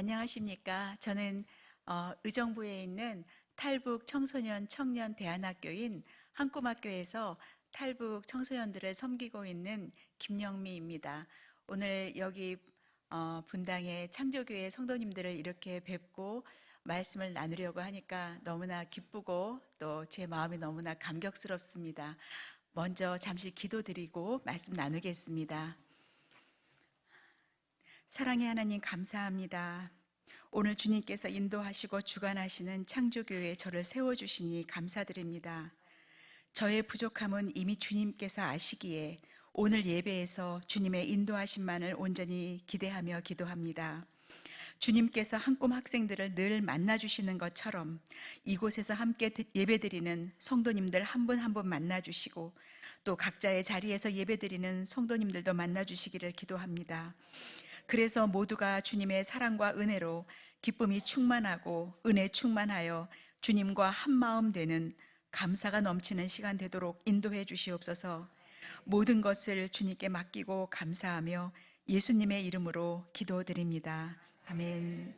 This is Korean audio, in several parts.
안녕하십니까. 저는 의정부에 있는 탈북 청소년 청년 대안학교인 한꿈학교에서 탈북 청소년들을 섬기고 있는 김영미입니다. 오늘 여기 분당의 창조교회 성도님들을 이렇게 뵙고 말씀을 나누려고 하니까 너무나 기쁘고 또 제 마음이 너무나 감격스럽습니다. 먼저 잠시 기도드리고 말씀 나누겠습니다. 사랑의 하나님, 감사합니다. 오늘 주님께서 인도하시고 주관하시는 창조교회에 저를 세워주시니 감사드립니다. 저의 부족함은 이미 주님께서 아시기에 오늘 예배에서 주님의 인도하심만을 온전히 기대하며 기도합니다. 주님께서 한꿈 학생들을 늘 만나주시는 것처럼 이곳에서 함께 예배드리는 성도님들 한 분 한 분 만나주시고 또 각자의 자리에서 예배드리는 성도님들도 만나주시기를 기도합니다. 그래서 모두가 주님의 사랑과 은혜로 기쁨이 충만하고 은혜 충만하여 주님과 한마음 되는 감사가 넘치는 시간 되도록 인도해 주시옵소서. 모든 것을 주님께 맡기고 감사하며 예수님의 이름으로 기도드립니다. 아멘.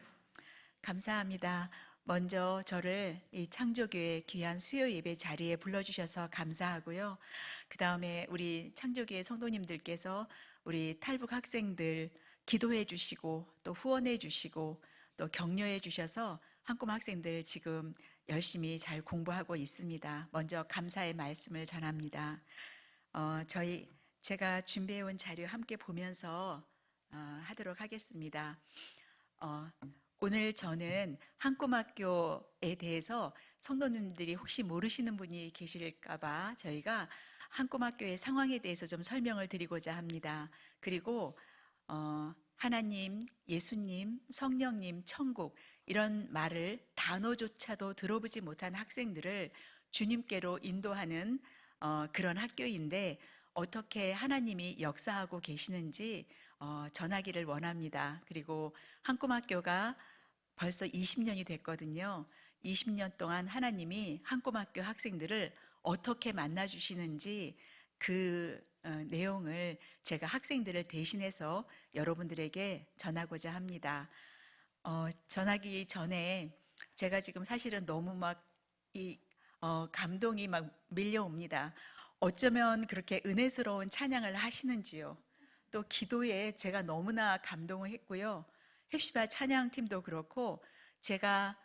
감사합니다. 먼저 저를 이 창조교회 귀한 수요 예배 자리에 불러주셔서 감사하고요. 그 다음에 우리 창조교회 성도님들께서 우리 탈북 학생들 기도해 주시고 또 후원해 주시고 또 격려해 주셔서 한꿈 학생들 지금 열심히 잘 공부하고 있습니다. 먼저 감사의 말씀을 전합니다. 제가 준비해 온 자료 함께 보면서 하도록 하겠습니다. 오늘 저는 한꿈학교에 대해서 성도님들이 혹시 모르시는 분이 계실까봐 저희가 한꿈학교의 상황에 대해서 좀 설명을 드리고자 합니다. 그리고 하나님, 예수님, 성령님, 천국 이런 말을 단어조차도 들어보지 못한 학생들을 주님께로 인도하는 그런 학교인데 어떻게 하나님이 역사하고 계시는지 전하기를 원합니다. 그리고 한꿈학교가 벌써 20년이 됐거든요. 20년 동안 하나님이 한꿈학교 학생들을 어떻게 만나주시는지 그 내용을 제가 학생들을 대신해서 여러분들에게 전하고자 합니다. 전하기 전에 제가 지금 사실은 너무 감동이 막 밀려옵니다. 어쩌면 그렇게 은혜스러운 찬양을 하시는지요. 또 기도에 제가 너무나 감동을 했고요. 헵시바 찬양팀도 그렇고 제가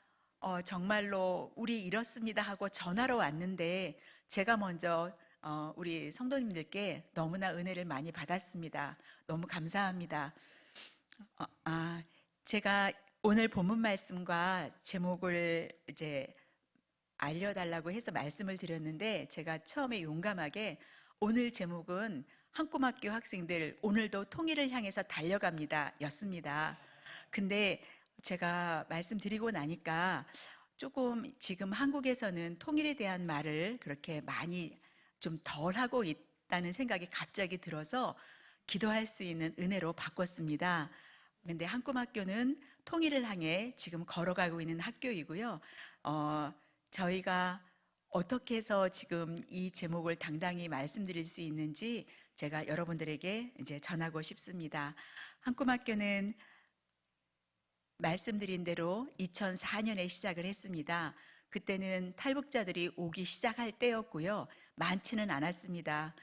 정말로 우리 이렇습니다 하고 전하러 왔는데 제가 먼저 우리 성도님들께 너무나 은혜를 많이 받았습니다. 너무 감사합니다. 제가 오늘 본문 말씀과 제목을 이제 알려달라고 해서 말씀을 드렸는데 제가 처음에 용감하게 오늘 제목은 한꿈학교 학생들 오늘도 통일을 향해서 달려갑니다 였습니다. 근데 제가 말씀드리고 나니까 조금 지금 한국에서는 통일에 대한 말을 그렇게 많이 좀 덜 하고 있다는 생각이 갑자기 들어서 기도할 수 있는 은혜로 바꿨습니다. 근데 한꿈학교는 통일을 향해 지금 걸어가고 있는 학교이고요. 저희가 어떻게 해서 지금 이 제목을 당당히 말씀드릴 수 있는지 제가 여러분들에게 이제 전하고 싶습니다. 한꿈학교는 말씀드린 대로 2004년에 시작을 했습니다. 그때는 탈북자들이 오기 시작할 때였고요. 많지는 않았습니다.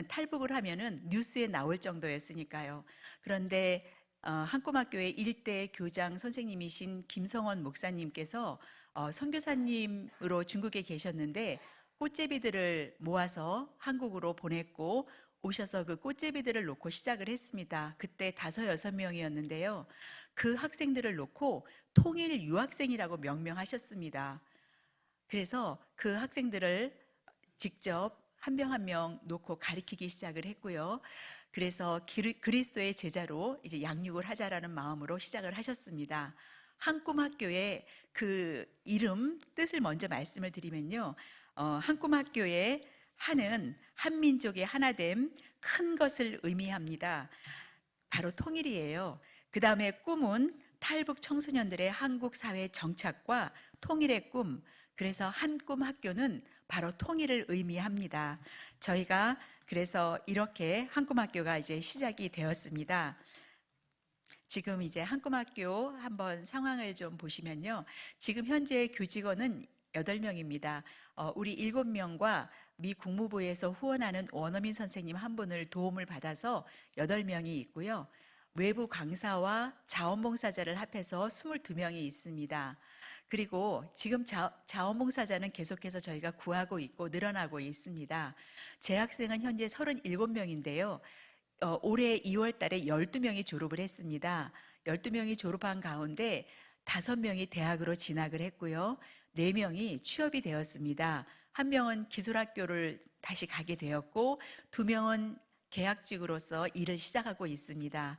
탈북을 하면은 뉴스에 나올 정도였으니까요. 그런데 한꿈학교의 일대 교장 선생님이신 김성원 목사님께서 선교사님으로 중국에 계셨는데 꽃제비들을 모아서 한국으로 보냈고 오셔서 그 꽃제비들을 놓고 시작을 했습니다. 그때 5-6명이었는데요. 그 학생들을 놓고 통일 유학생이라고 명명하셨습니다. 그래서 그 학생들을 직접 한 명 한 명 놓고 가르치기 시작을 했고요. 그래서 그리스도의 제자로 이제 양육을 하자라는 마음으로 시작을 하셨습니다. 한꿈학교의 그 이름 뜻을 먼저 말씀을 드리면요. 한꿈학교의 한은 한민족의 하나됨, 큰 것을 의미합니다. 바로 통일이에요. 그 다음에 꿈은 탈북 청소년들의 한국 사회 정착과 통일의 꿈. 그래서 한꿈학교는 바로 통일을 의미합니다. 저희가 그래서 이렇게 한꿈학교가 이제 시작이 되었습니다. 지금 이제 한꿈학교 한번 상황을 좀 보시면요. 지금 현재 교직원은 8명입니다. 우리 7명과 미 국무부에서 후원하는 원어민 선생님 한 분을 도움을 받아서 8명이 있고요. 외부 강사와 자원봉사자를 합해서 22명이 있습니다. 그리고 지금 자원봉사자는 계속해서 저희가 구하고 있고 늘어나고 있습니다. 재학생은 현재 37명인데요. 올해 2월 달에 12명이 졸업을 했습니다. 12명이 졸업한 가운데 5명이 대학으로 진학을 했고요. 4명이 취업이 되었습니다. 1명은 기술학교를 다시 가게 되었고 2명은 계약직으로서 일을 시작하고 있습니다.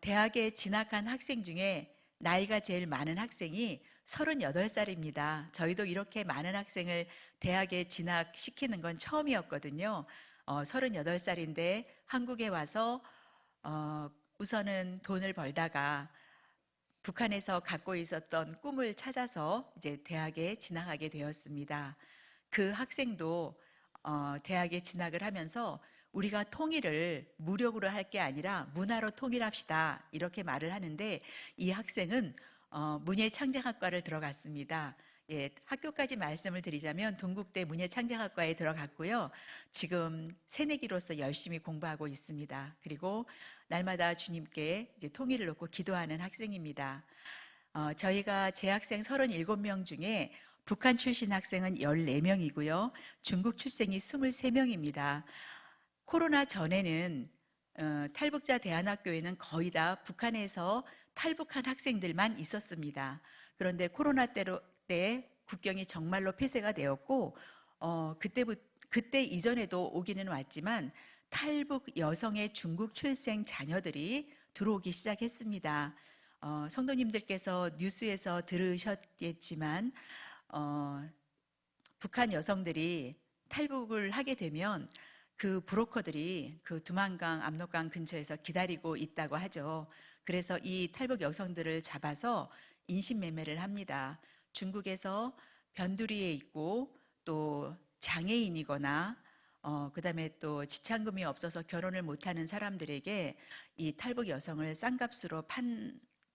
대학에 진학한 학생 중에 나이가 제일 많은 학생이 38살입니다. 저희도 이렇게 많은 학생을 대학에 진학시키는 건 처음이었거든요. 38살인데 한국에 와서 우선은 돈을 벌다가 북한에서 갖고 있었던 꿈을 찾아서 이제 대학에 진학하게 되었습니다. 그 학생도 대학에 진학을 하면서 우리가 통일을 무력으로 할 게 아니라 문화로 통일합시다 이렇게 말을 하는데 이 학생은 문예창작학과를 들어갔습니다. 예, 학교까지 말씀을 드리자면 동국대 문예창작학과에 들어갔고요. 지금 새내기로서 열심히 공부하고 있습니다. 그리고 날마다 주님께 이제 통일을 놓고 기도하는 학생입니다. 저희가 재학생 37명 중에 북한 출신 학생은 14명이고요. 중국 출생이 23명입니다. 코로나 전에는 탈북자 대안학교에는 거의 다 북한에서 탈북한 학생들만 있었습니다. 그런데 코로나 때 국경이 정말로 폐쇄가 되었고 그때 이전에도 오기는 왔지만 탈북 여성의 중국 출생 자녀들이 들어오기 시작했습니다. 성도님들께서 뉴스에서 들으셨겠지만 북한 여성들이 탈북을 하게 되면 그 브로커들이 그 두만강, 압록강 근처에서 기다리고 있다고 하죠. 그래서 이 탈북 여성들을 잡아서 인신매매를 합니다. 중국에서 변두리에 있고 또 장애인이거나 그다음에 또 지참금이 없어서 결혼을 못하는 사람들에게 이 탈북 여성을 싼값으로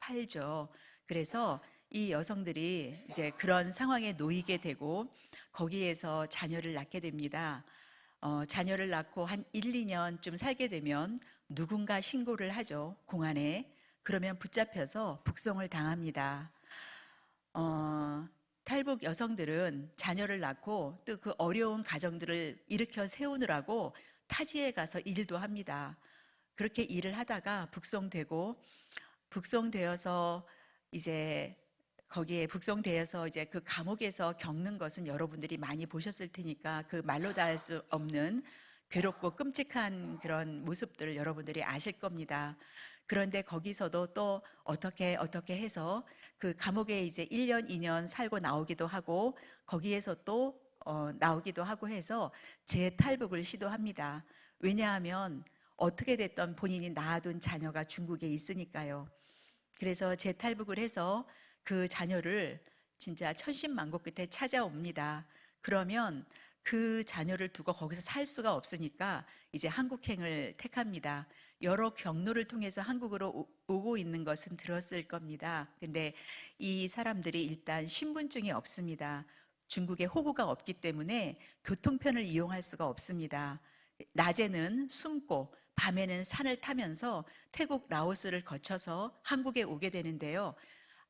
팔죠. 그래서 이 여성들이 이제 그런 상황에 놓이게 되고 거기에서 자녀를 낳게 됩니다. 자녀를 낳고 한 1, 2년쯤 살게 되면 누군가 신고를 하죠. 공안에. 그러면 붙잡혀서 북송을 당합니다. 탈북 여성들은 자녀를 낳고 또 그 어려운 가정들을 일으켜 세우느라고 타지에 가서 일도 합니다. 그렇게 일을 하다가 북송되어서 이제 거기에 북송되어서 이제 그 감옥에서 겪는 것은 여러분들이 많이 보셨을 테니까 그 말로 다 할 수 없는 괴롭고 끔찍한 그런 모습들을 여러분들이 아실 겁니다. 그런데 거기서도 또 어떻게 해서 그 감옥에 이제 1년, 2년 살고 나오기도 하고 거기에서 또 나오기도 하고 해서 재탈북을 시도합니다. 왜냐하면 어떻게 됐던 본인이 낳아둔 자녀가 중국에 있으니까요. 그래서 재탈북을 해서 그 자녀를 진짜 천신만고 끝에 찾아옵니다. 그러면 그 자녀를 두고 거기서 살 수가 없으니까 이제 한국행을 택합니다. 여러 경로를 통해서 한국으로 오고 있는 것은 들었을 겁니다. 근데 이 사람들이 일단 신분증이 없습니다. 중국에 호구가 없기 때문에 교통편을 이용할 수가 없습니다. 낮에는 숨고 밤에는 산을 타면서 태국 라오스를 거쳐서 한국에 오게 되는데요.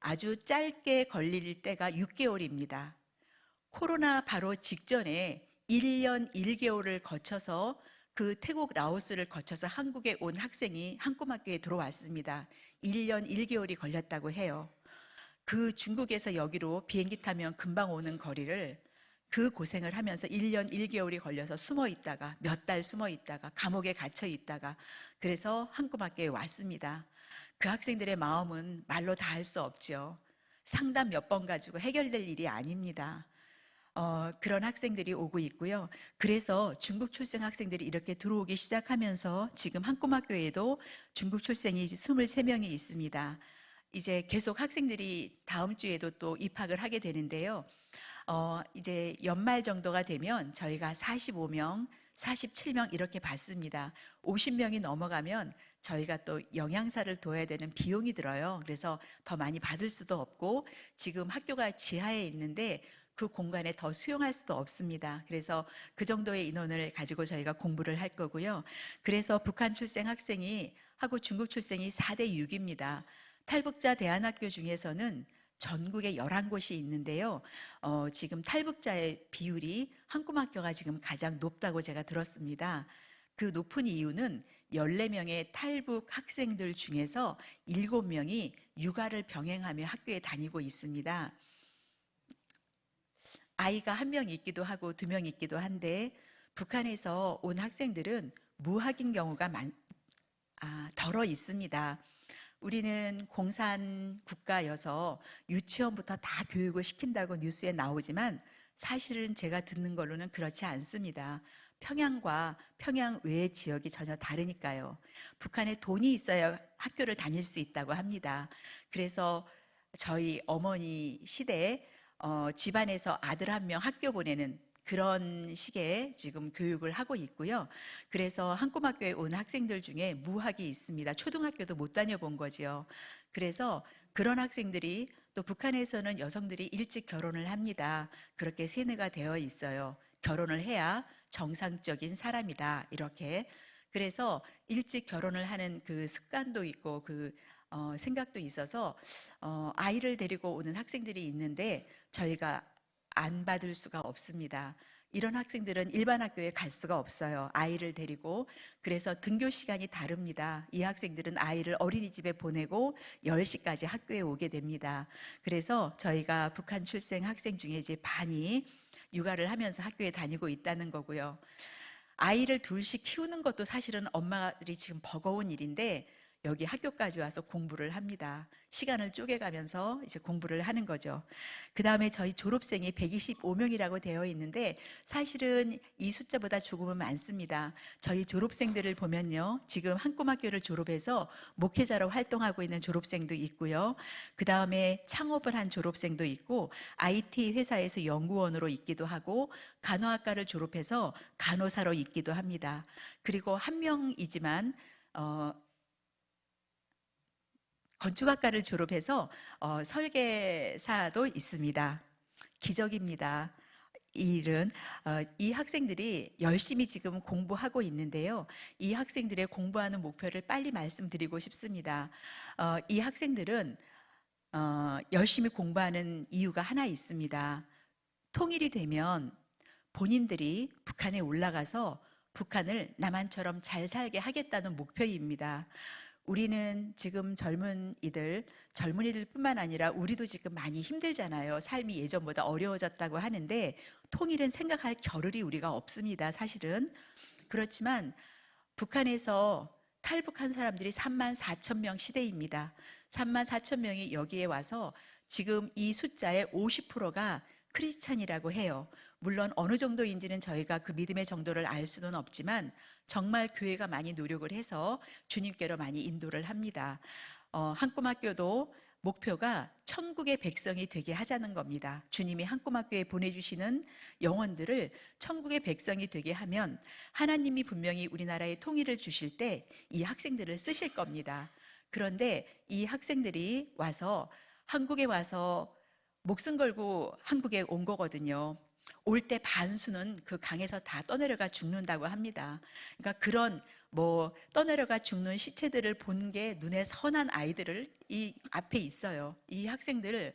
아주 짧게 걸릴 때가 6개월입니다. 코로나 바로 직전에 1년 1개월을 거쳐서 그 태국 라오스를 거쳐서 한국에 온 학생이 한꿈학교에 들어왔습니다. 1년 1개월이 걸렸다고 해요. 그 중국에서 여기로 비행기 타면 금방 오는 거리를 그 고생을 하면서 1년 1개월이 걸려서 숨어 있다가 몇 달 숨어 있다가 감옥에 갇혀 있다가 그래서 한꿈학교에 왔습니다. 그 학생들의 마음은 말로 다 할 수 없죠. 상담 몇 번 가지고 해결될 일이 아닙니다. 그런 학생들이 오고 있고요. 그래서 중국 출생 학생들이 이렇게 들어오기 시작하면서 지금 한꿈학교에도 중국 출생이 23명이 있습니다. 이제 계속 학생들이 다음 주에도 또 입학을 하게 되는데요. 이제 연말 정도가 되면 저희가 45명, 47명 이렇게 받습니다. 50명이 넘어가면 저희가 또 영양사를 둬야 되는 비용이 들어요. 그래서 더 많이 받을 수도 없고 지금 학교가 지하에 있는데 그 공간에 더 수용할 수도 없습니다. 그래서 그 정도의 인원을 가지고 저희가 공부를 할 거고요. 그래서 북한 출생 학생이 하고 중국 출생이 4대 6입니다. 탈북자 대안학교 중에서는 전국에 11곳이 있는데요. 지금 탈북자의 비율이 한꿈학교가 지금 가장 높다고 제가 들었습니다. 그 높은 이유는 14명의 탈북 학생들 중에서 7명이 육아를 병행하며 학교에 다니고 있습니다. 아이가 1명 있기도 하고 2명 있기도 한데 북한에서 온 학생들은 무학인 경우가 덜어 있습니다. 우리는 공산 국가여서 유치원부터 다 교육을 시킨다고 뉴스에 나오지만 사실은 제가 듣는 걸로는 그렇지 않습니다. 평양과 평양 외의 지역이 전혀 다르니까요. 북한에 돈이 있어야 학교를 다닐 수 있다고 합니다. 그래서 저희 어머니 시대에 집안에서 아들 1명 학교 보내는 그런 식의 지금 교육을 하고 있고요. 그래서 한꿈학교에 온 학생들 중에 무학이 있습니다. 초등학교도 못 다녀본 거지요. 그래서 그런 학생들이 또 북한에서는 여성들이 일찍 결혼을 합니다. 그렇게 세뇌가 되어 있어요. 결혼을 해야 정상적인 사람이다. 이렇게. 그래서 일찍 결혼을 하는 그 습관도 있고 그 생각도 있어서 아이를 데리고 오는 학생들이 있는데 저희가 안 받을 수가 없습니다. 이런 학생들은 일반 학교에 갈 수가 없어요. 아이를 데리고. 그래서 등교 시간이 다릅니다. 이 학생들은 아이를 어린이집에 보내고 10시까지 학교에 오게 됩니다. 그래서 저희가 북한 출생 학생 중에 이제 반이 육아를 하면서 학교에 다니고 있다는 거고요. 아이를 둘씩 키우는 것도 사실은 엄마들이 지금 버거운 일인데 여기 학교까지 와서 공부를 합니다. 시간을 쪼개가면서 이제 공부를 하는 거죠. 그 다음에 저희 졸업생이 125명이라고 되어 있는데 사실은 이 숫자보다 조금은 많습니다. 저희 졸업생들을 보면요. 지금 한꿈학교를 졸업해서 목회자로 활동하고 있는 졸업생도 있고요. 그 다음에 창업을 한 졸업생도 있고 IT 회사에서 연구원으로 있기도 하고 간호학과를 졸업해서 간호사로 있기도 합니다. 그리고 1명이지만 건축학과를 졸업해서 설계사도 있습니다. 기적입니다. 이 일은 이 학생들이 열심히 지금 공부하고 있는데요. 이 학생들의 공부하는 목표를 빨리 말씀드리고 싶습니다. 이 학생들은 열심히 공부하는 이유가 하나 있습니다. 통일이 되면 본인들이 북한에 올라가서 북한을 남한처럼 잘 살게 하겠다는 목표입니다. 우리는 지금 젊은이들뿐만 아니라 우리도 지금 많이 힘들잖아요. 삶이 예전보다 어려워졌다고 하는데 통일은 생각할 겨를이 우리가 없습니다. 사실은. 그렇지만 북한에서 탈북한 사람들이 34,000명 시대입니다. 34,000명이 여기에 와서 지금 이 숫자의 50%가 크리스찬이라고 해요. 물론 어느 정도인지는 저희가 그 믿음의 정도를 알 수는 없지만 정말 교회가 많이 노력을 해서 주님께로 많이 인도를 합니다. 한꿈학교도 목표가 천국의 백성이 되게 하자는 겁니다. 주님이 한꿈학교에 보내주시는 영혼들을 천국의 백성이 되게 하면 하나님이 분명히 우리나라에 통일을 주실 때 이 학생들을 쓰실 겁니다. 그런데 이 학생들이 와서 한국에 와서 목숨 걸고 한국에 온 거거든요. 올 때 반수는 그 강에서 다 떠내려가 죽는다고 합니다. 그러니까 그런 떠내려가 죽는 시체들을 본 게 눈에 선한 아이들을 이 앞에 있어요. 이 학생들을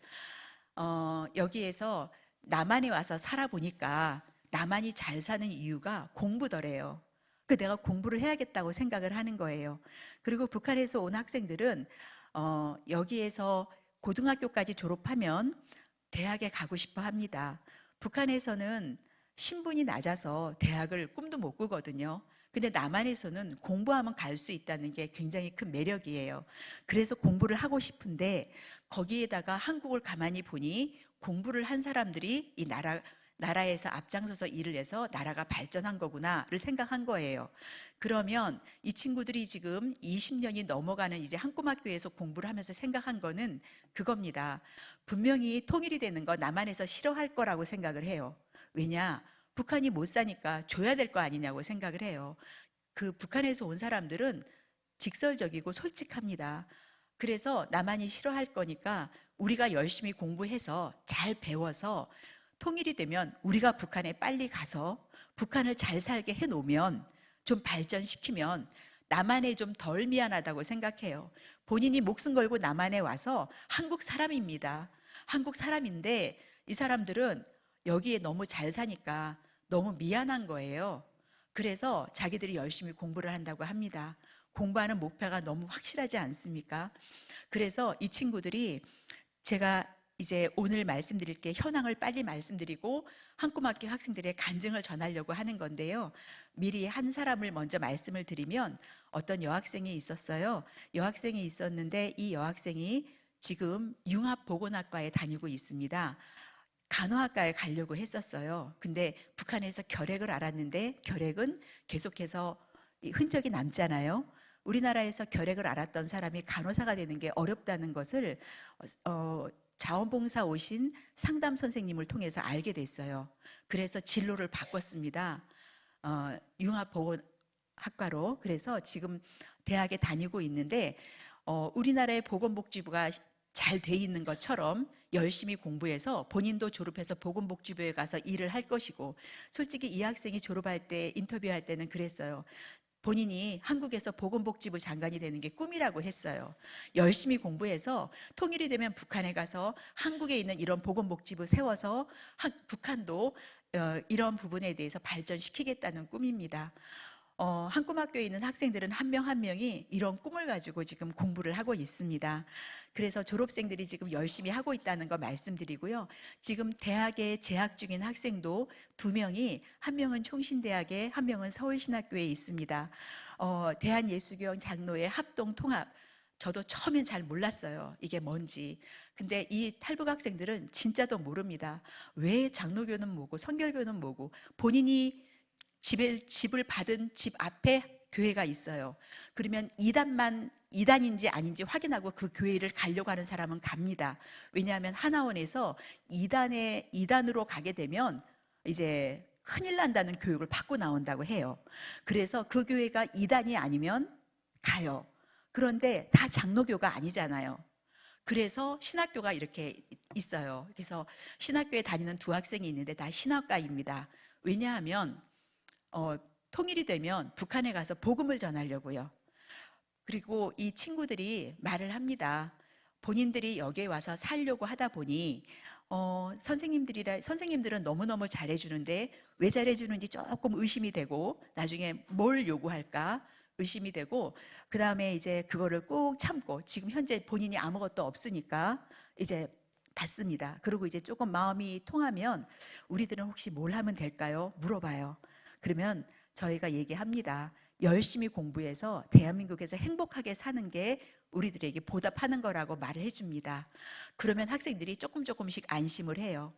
여기에서 남한에 와서 살아보니까 남한이 잘 사는 이유가 공부더래요. 내가 공부를 해야겠다고 생각을 하는 거예요. 그리고 북한에서 온 학생들은 여기에서 고등학교까지 졸업하면 대학에 가고 싶어 합니다. 북한에서는 신분이 낮아서 대학을 꿈도 못 꾸거든요. 근데 남한에서는 공부하면 갈 수 있다는 게 굉장히 큰 매력이에요. 그래서 공부를 하고 싶은데 거기에다가 한국을 가만히 보니 공부를 한 사람들이 이 나라에서 앞장서서 일을 해서 나라가 발전한 거구나를 생각한 거예요. 그러면 이 친구들이 지금 20년이 넘어가는 이제 한꿈학교에서 공부를 하면서 생각한 거는 그겁니다. 분명히 통일이 되는 거 남한에서 싫어할 거라고 생각을 해요. 왜냐? 북한이 못 사니까 줘야 될 거 아니냐고 생각을 해요. 그 북한에서 온 사람들은 직설적이고 솔직합니다. 그래서 남한이 싫어할 거니까 우리가 열심히 공부해서 잘 배워서 통일이 되면 우리가 북한에 빨리 가서 북한을 잘 살게 해놓으면, 좀 발전시키면 남한에 좀 덜 미안하다고 생각해요. 본인이 목숨 걸고 남한에 와서 한국 사람입니다. 한국 사람인데 이 사람들은 여기에 너무 잘 사니까 너무 미안한 거예요. 그래서 자기들이 열심히 공부를 한다고 합니다. 공부하는 목표가 너무 확실하지 않습니까? 그래서 이 친구들이, 제가 이제 오늘 말씀드릴 게 현황을 빨리 말씀드리고 한꿈학교 학생들의 간증을 전하려고 하는 건데요. 미리 한 사람을 먼저 말씀을 드리면, 어떤 여학생이 있었어요. 여학생이 있었는데 이 여학생이 지금 융합보건학과에 다니고 있습니다. 간호학과에 가려고 했었어요. 근데 북한에서 결핵을 알았는데, 결핵은 계속해서 흔적이 남잖아요. 우리나라에서 결핵을 알았던 사람이 간호사가 되는 게 어렵다는 것을 자원봉사 오신 상담 선생님을 통해서 알게 됐어요. 그래서 진로를 바꿨습니다. 융합보건학과로. 그래서 지금 대학에 다니고 있는데, 우리나라의 보건복지부가 잘 돼 있는 것처럼 열심히 공부해서 본인도 졸업해서 보건복지부에 가서 일을 할 것이고, 솔직히 이 학생이 졸업할 때, 인터뷰할 때는 그랬어요. 본인이 한국에서 보건복지부 장관이 되는 게 꿈이라고 했어요. 열심히 공부해서 통일이 되면 북한에 가서 한국에 있는 이런 보건복지부 세워서 북한도 이런 부분에 대해서 발전시키겠다는 꿈입니다. 한꿈학교에 있는 학생들은 한 명 한 명이 이런 꿈을 가지고 지금 공부를 하고 있습니다. 그래서 졸업생들이 지금 열심히 하고 있다는 거 말씀드리고요. 지금 대학에 재학 중인 학생도 2명이, 한 명은 총신대학에, 한 명은 서울신학교에 있습니다. 대한예수교형 장로회 합동통합, 저도 처음엔 잘 몰랐어요. 이게 뭔지. 근데 이 탈북 학생들은 진짜도 모릅니다. 왜 장로교는 뭐고 선결교는 뭐고, 본인이 집을 받은 집 앞에 교회가 있어요. 그러면 이단인지 아닌지 확인하고 그 교회를 가려고 하는 사람은 갑니다. 왜냐하면 하나원에서 이단으로 가게 되면 이제 큰일 난다는 교육을 받고 나온다고 해요. 그래서 그 교회가 이단이 아니면 가요. 그런데 다 장로교가 아니잖아요. 그래서 신학교가 이렇게 있어요. 그래서 신학교에 다니는 2학생이 있는데 다 신학과입니다. 왜냐하면 통일이 되면 북한에 가서 복음을 전하려고요. 그리고 이 친구들이 말을 합니다. 본인들이 여기에 와서 살려고 하다 보니 선생님들은 너무너무 잘해주는데 왜 잘해주는지 조금 의심이 되고, 나중에 뭘 요구할까 의심이 되고, 그 다음에 이제 그거를 꾹 참고, 지금 현재 본인이 아무것도 없으니까 이제 받습니다. 그리고 이제 조금 마음이 통하면 우리들은 혹시 뭘 하면 될까요? 물어봐요. 그러면 저희가 얘기합니다. 열심히 공부해서 대한민국에서 행복하게 사는 게 우리들에게 보답하는 거라고 말을 해줍니다. 그러면 학생들이 조금씩 안심을 해요.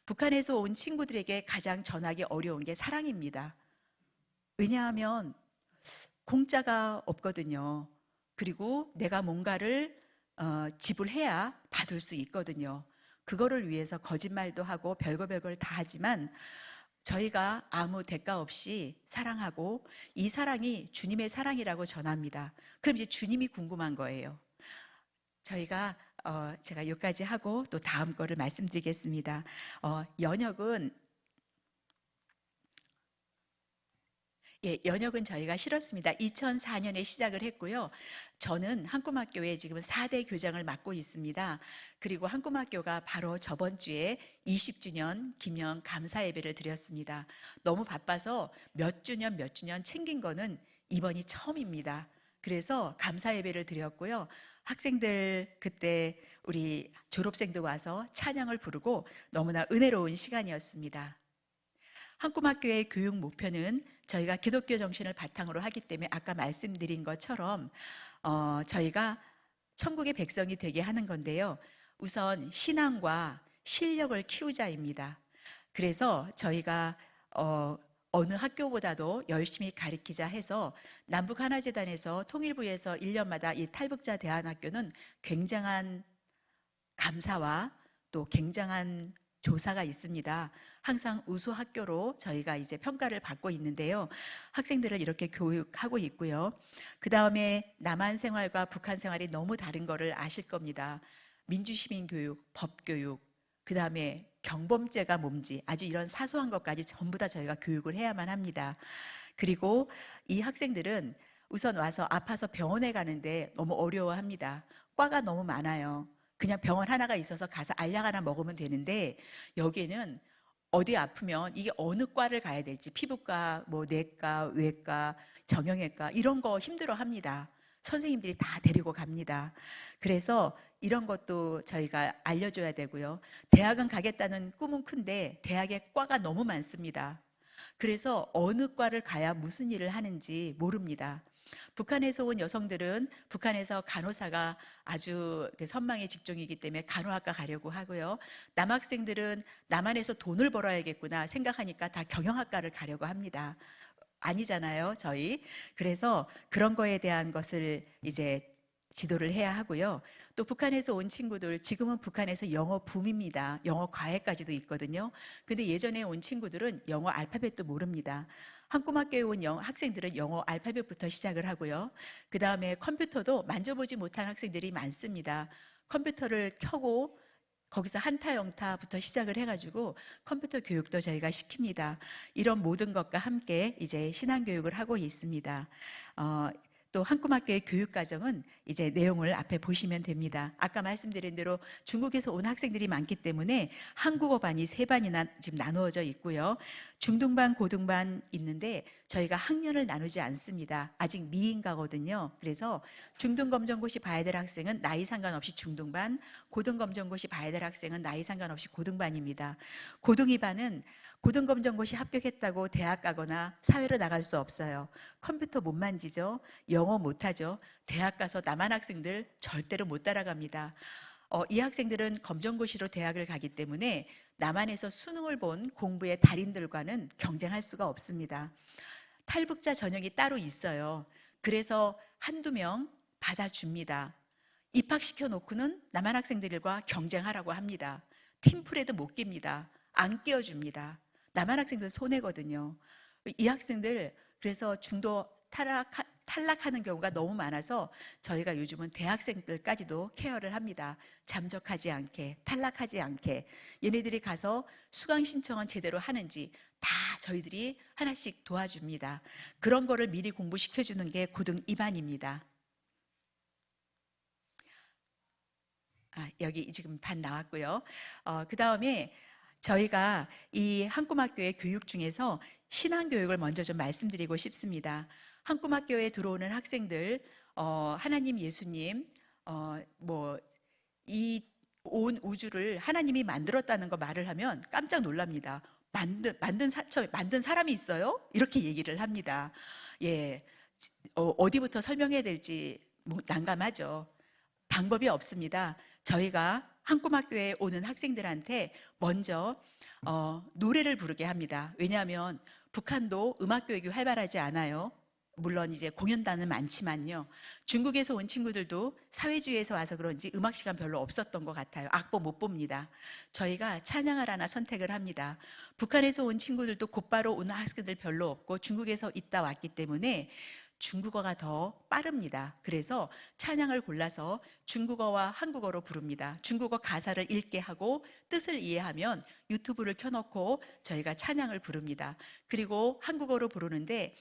북한에서 온 친구들에게 가장 전하기 어려운 게 사랑입니다. 왜냐하면 공짜가 없거든요. 그리고 내가 뭔가를 지불해야 받을 수 있거든요. 그거를 위해서 거짓말도 하고 별걸 다 하지만 저희가 아무 대가 없이 사랑하고, 이 사랑이 주님의 사랑이라고 전합니다. 그럼 이제 주님이 궁금한 거예요. 제가 여기까지 하고 또 다음 거를 말씀드리겠습니다. 연역은 저희가 실었습니다. 2004년에 시작을 했고요. 저는 한꿈학교에 지금 4대 교장을 맡고 있습니다. 그리고 한꿈학교가 바로 저번 주에 20주년 기념 감사 예배를 드렸습니다. 너무 바빠서 몇 주년 챙긴 거는 이번이 처음입니다. 그래서 감사 예배를 드렸고요. 학생들, 그때 우리 졸업생도 와서 찬양을 부르고 너무나 은혜로운 시간이었습니다. 한꿈학교의 교육 목표는 저희가 기독교 정신을 바탕으로 하기 때문에 아까 말씀드린 것처럼 저희가 천국의 백성이 되게 하는 건데요. 우선 신앙과 실력을 키우자입니다. 그래서 저희가 어느 학교보다도 열심히 가르치자 해서 남북하나재단에서 통일부에서 1년마다 이 탈북자 대안학교는 굉장한 감사와 또 굉장한 조사가 있습니다. 항상 우수 학교로 저희가 이제 평가를 받고 있는데요. 학생들을 이렇게 교육하고 있고요. 그 다음에 남한 생활과 북한 생활이 너무 다른 거를 아실 겁니다. 민주시민 교육, 법교육, 그 다음에 경범죄가 뭔지 아주 이런 사소한 것까지 전부 다 저희가 교육을 해야만 합니다. 그리고 이 학생들은 우선 와서 아파서 병원에 가는데 너무 어려워합니다. 과가 너무 많아요. 그냥 병원 하나가 있어서 가서 알약 하나 먹으면 되는데 여기에는 어디 아프면 이게 어느 과를 가야 될지 피부과, 뭐 내과, 외과, 정형외과 이런 거 힘들어 합니다. 선생님들이 다 데리고 갑니다. 그래서 이런 것도 저희가 알려줘야 되고요. 대학은 가겠다는 꿈은 큰데 대학의 과가 너무 많습니다. 그래서 어느 과를 가야 무슨 일을 하는지 모릅니다. 북한에서 온 여성들은 북한에서 간호사가 아주 선망의 직종이기 때문에 간호학과 가려고 하고요. 남학생들은 남한에서 돈을 벌어야겠구나 생각하니까 다 경영학과를 가려고 합니다. 아니잖아요, 저희. 그래서 그런 거에 대한 것을 이제 지도를 해야 하고요. 또 북한에서 온 친구들, 지금은 북한에서 영어 붐입니다. 영어 과외까지도 있거든요. 근데 예전에 온 친구들은 영어 알파벳도 모릅니다. 한국학교에 온 학생들은 영어 알파벳부터 시작을 하고요. 그 다음에 컴퓨터도 만져보지 못한 학생들이 많습니다. 컴퓨터를 켜고 거기서 한타 영타부터 시작을 해가지고 컴퓨터 교육도 저희가 시킵니다. 이런 모든 것과 함께 이제 신앙 교육을 하고 있습니다. 또 한꿈학교의 교육과정은 이제 내용을 앞에 보시면 됩니다. 아까 말씀드린 대로 중국에서 온 학생들이 많기 때문에 한국어반이 3반이나 지금 나누어져 있고요. 중등반, 고등반 있는데 저희가 학년을 나누지 않습니다. 아직 미인가거든요. 그래서 중등검정고시 봐야 될 학생은 나이 상관없이 중등반, 고등검정고시 봐야 될 학생은 나이 상관없이 고등반입니다. 고등2반은 고등검정고시 합격했다고 대학 가거나 사회로 나갈 수 없어요. 컴퓨터 못 만지죠. 영어 못하죠. 대학 가서 남한 학생들 절대로 못 따라갑니다. 이 학생들은 검정고시로 대학을 가기 때문에 남한에서 수능을 본 공부의 달인들과는 경쟁할 수가 없습니다. 탈북자 전형이 따로 있어요. 그래서 한두 명 받아줍니다. 입학시켜 놓고는 남한 학생들과 경쟁하라고 합니다. 팀플에도 못 낍니다. 안 끼워줍니다. 남한 학생들 손해거든요. 이 학생들 그래서 중도 탈락하는 경우가 너무 많아서 저희가 요즘은 대학생들까지도 케어를 합니다. 잠적하지 않게, 탈락하지 않게. 얘네들이 가서 수강 신청은 제대로 하는지 다 저희들이 하나씩 도와줍니다. 그런 거를 미리 공부시켜주는 게 고등 2반입니다. 여기 지금 반 나왔고요. 그 다음에 저희가 이 한꿈학교의 교육 중에서 신앙교육을 먼저 좀 말씀드리고 싶습니다. 한꿈학교에 들어오는 학생들, 하나님, 예수님, 이 온 우주를 하나님이 만들었다는 거 말을 하면 깜짝 놀랍니다. 만든 사람이 있어요? 이렇게 얘기를 합니다. 예, 어디부터 설명해야 될지 난감하죠. 방법이 없습니다. 저희가 한꿈학교에 오는 학생들한테 먼저 노래를 부르게 합니다. 왜냐하면 북한도 음악교육이 활발하지 않아요. 물론 이제 공연단은 많지만요. 중국에서 온 친구들도 사회주의에서 와서 그런지 음악 시간 별로 없었던 것 같아요. 악보 못 봅니다. 저희가 찬양을 하나 선택을 합니다. 북한에서 온 친구들도 곧바로 오는 학생들 별로 없고 중국에서 있다 왔기 때문에 중국어가 더 빠릅니다. 그래서 찬양을 골라서 중국어와 한국어로 부릅니다. 중국어 가사를 읽게 하고 뜻을 이해하면 유튜브를 켜놓고 저희가 찬양을 부릅니다. 그리고 한국어로 부르는데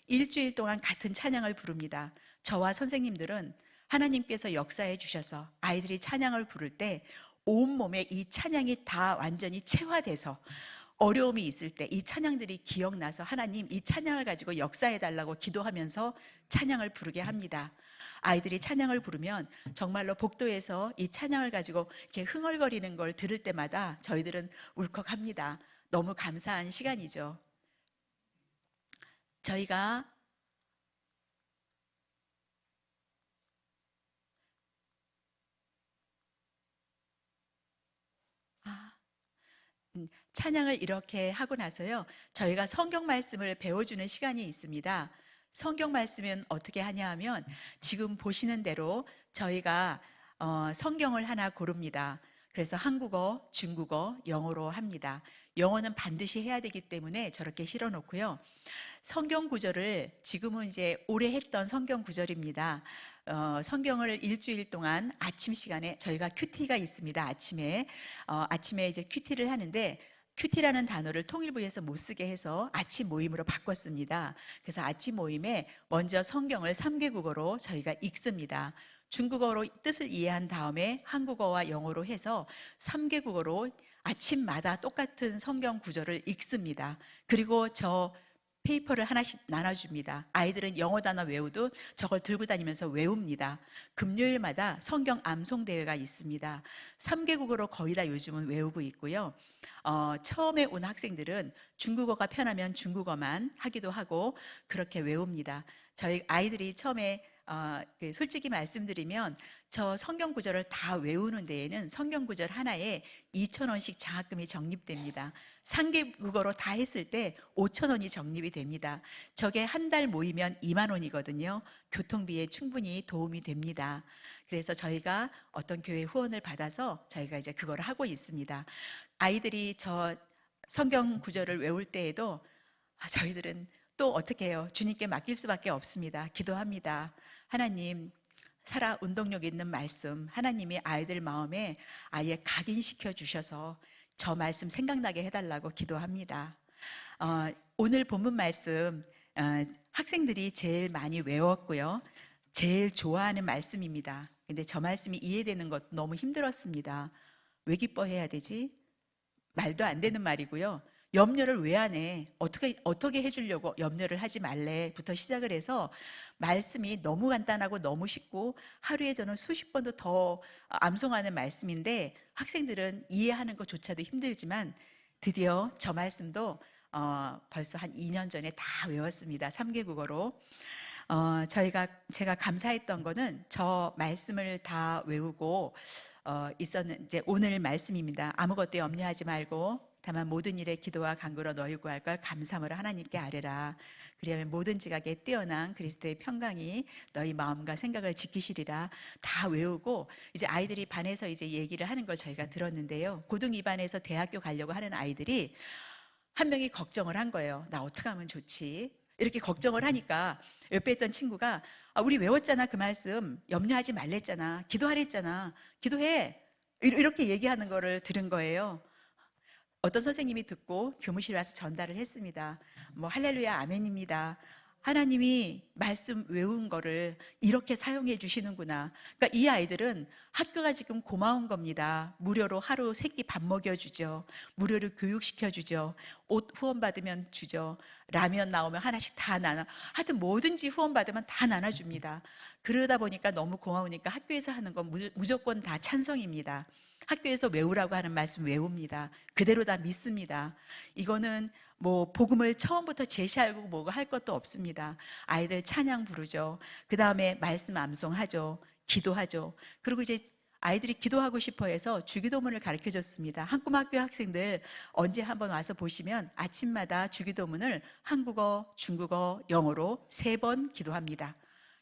일주일 동안 같은 찬양을 부릅니다. 저와 선생님들은 하나님께서 역사해 주셔서 아이들이 찬양을 부를 때 온몸에 이 찬양이 다 완전히 체화돼서 어려움이 있을 때 이 찬양들이 기억나서 하나님 이 찬양을 가지고 역사해 달라고 기도하면서 찬양을 부르게 합니다. 아이들이 찬양을 부르면 정말로 복도에서 이 찬양을 가지고 이렇게 흥얼거리는 걸 들을 때마다 저희들은 울컥합니다. 너무 감사한 시간이죠. 저희가 찬양을 이렇게 하고 나서요, 저희가 성경 말씀을 배워주는 시간이 있습니다. 성경 말씀은 어떻게 하냐 하면 지금 보시는 대로 저희가 성경을 하나 고릅니다. 그래서 한국어, 중국어, 영어로 합니다. 영어는 반드시 해야 되기 때문에 저렇게 실어 놓고요. 성경 구절을 지금은 이제 오래 했던 성경 구절입니다. 성경을 일주일 동안 아침 시간에 저희가 큐티가 있습니다. 아침에 이제 큐티를 하는데 큐티라는 단어를 통일부에서 못 쓰게 해서 아침 모임으로 바꿨습니다. 그래서 아침 모임에 먼저 성경을 3개국어로 저희가 읽습니다. 중국어로 뜻을 이해한 다음에 한국어와 영어로 해서 3개국어로 아침마다 똑같은 성경 구절을 읽습니다. 그리고 저 페이퍼를 하나씩 나눠줍니다. 아이들은 영어 단어 외우듯 저걸 들고 다니면서 외웁니다. 금요일마다 성경 암송 대회가 있습니다. 3개국어로 거의 다 요즘은 외우고 있고요. 처음에 온 학생들은 중국어가 편하면 중국어만 하기도 하고 그렇게 외웁니다. 저희 아이들이 처음에 솔직히 말씀드리면 저 성경 구절을 다 외우는 데에는 성경 구절 하나에 2,000원씩 장학금이 적립됩니다. 3개국어로 다 했을 때 5,000원이 적립이 됩니다. 저게 한 달 모이면 2만 원이거든요. 교통비에 충분히 도움이 됩니다. 그래서 저희가 어떤 교회 후원을 받아서 저희가 이제 그걸 하고 있습니다. 아이들이 저 성경 구절을 외울 때에도 저희들은 또 어떻게 해요? 주님께 맡길 수밖에 없습니다. 기도합니다. 하나님, 살아 운동력 있는 말씀, 하나님이 아이들 마음에 아예 각인시켜 주셔서 저 말씀 생각나게 해달라고 기도합니다. 오늘 본문 말씀 학생들이 제일 많이 외웠고요. 제일 좋아하는 말씀입니다. 근데 저 말씀이 이해되는 것 너무 힘들었습니다. 왜 기뻐해야 되지? 말도 안 되는 말이고요. 염려를 왜 안 해? 어떻게 해주려고 염려를 하지 말래부터 시작을 해서 말씀이 너무 간단하고 너무 쉽고 하루에 저는 수십 번도 더 암송하는 말씀인데 학생들은 이해하는 것조차도 힘들지만 드디어 저 말씀도 벌써 한 2년 전에 다 외웠습니다. 3개국어로. 제가 감사했던 거는 저 말씀을 다 외우고 이제 오늘 말씀입니다. 아무것도 염려하지 말고 다만 모든 일에 기도와 간구로 너희 구할 걸 감사함으로 하나님께 아뢰라. 그리하면 모든 지각에 뛰어난 그리스도의 평강이 너희 마음과 생각을 지키시리라. 다 외우고 이제 아이들이 반에서 이제 얘기를 하는 걸 저희가 들었는데요. 고등 2반에서 대학교 가려고 하는 아이들이 한 명이 걱정을 한 거예요. 나 어떻게 하면 좋지? 이렇게 걱정을 하니까 옆에 있던 친구가 우리 외웠잖아 그 말씀. 염려하지 말랬잖아. 기도하랬잖아. 기도해. 이렇게 얘기하는 거를 들은 거예요. 어떤 선생님이 듣고 교무실에 와서 전달을 했습니다. 할렐루야 아멘입니다. 하나님이 말씀 외운 거를 이렇게 사용해 주시는구나. 그러니까 이 아이들은 학교가 지금 고마운 겁니다. 무료로 하루 3끼 밥 먹여주죠. 무료로 교육시켜주죠. 옷 후원받으면 주죠. 라면 나오면 하나씩 다 나눠. 하여튼 뭐든지 후원받으면 다 나눠줍니다. 그러다 보니까 너무 고마우니까 학교에서 하는 건 무조건 다 찬성입니다. 학교에서 외우라고 하는 말씀 외웁니다. 그대로 다 믿습니다. 이거는 복음을 처음부터 제시하고 뭐가 할 것도 없습니다. 아이들 찬양 부르죠. 그 다음에 말씀 암송하죠. 기도하죠. 그리고 이제 아이들이 기도하고 싶어 해서 주기도문을 가르쳐 줬습니다. 한꿈학교 학생들 언제 한번 와서 보시면 아침마다 주기도문을 한국어, 중국어, 영어로 3번 기도합니다.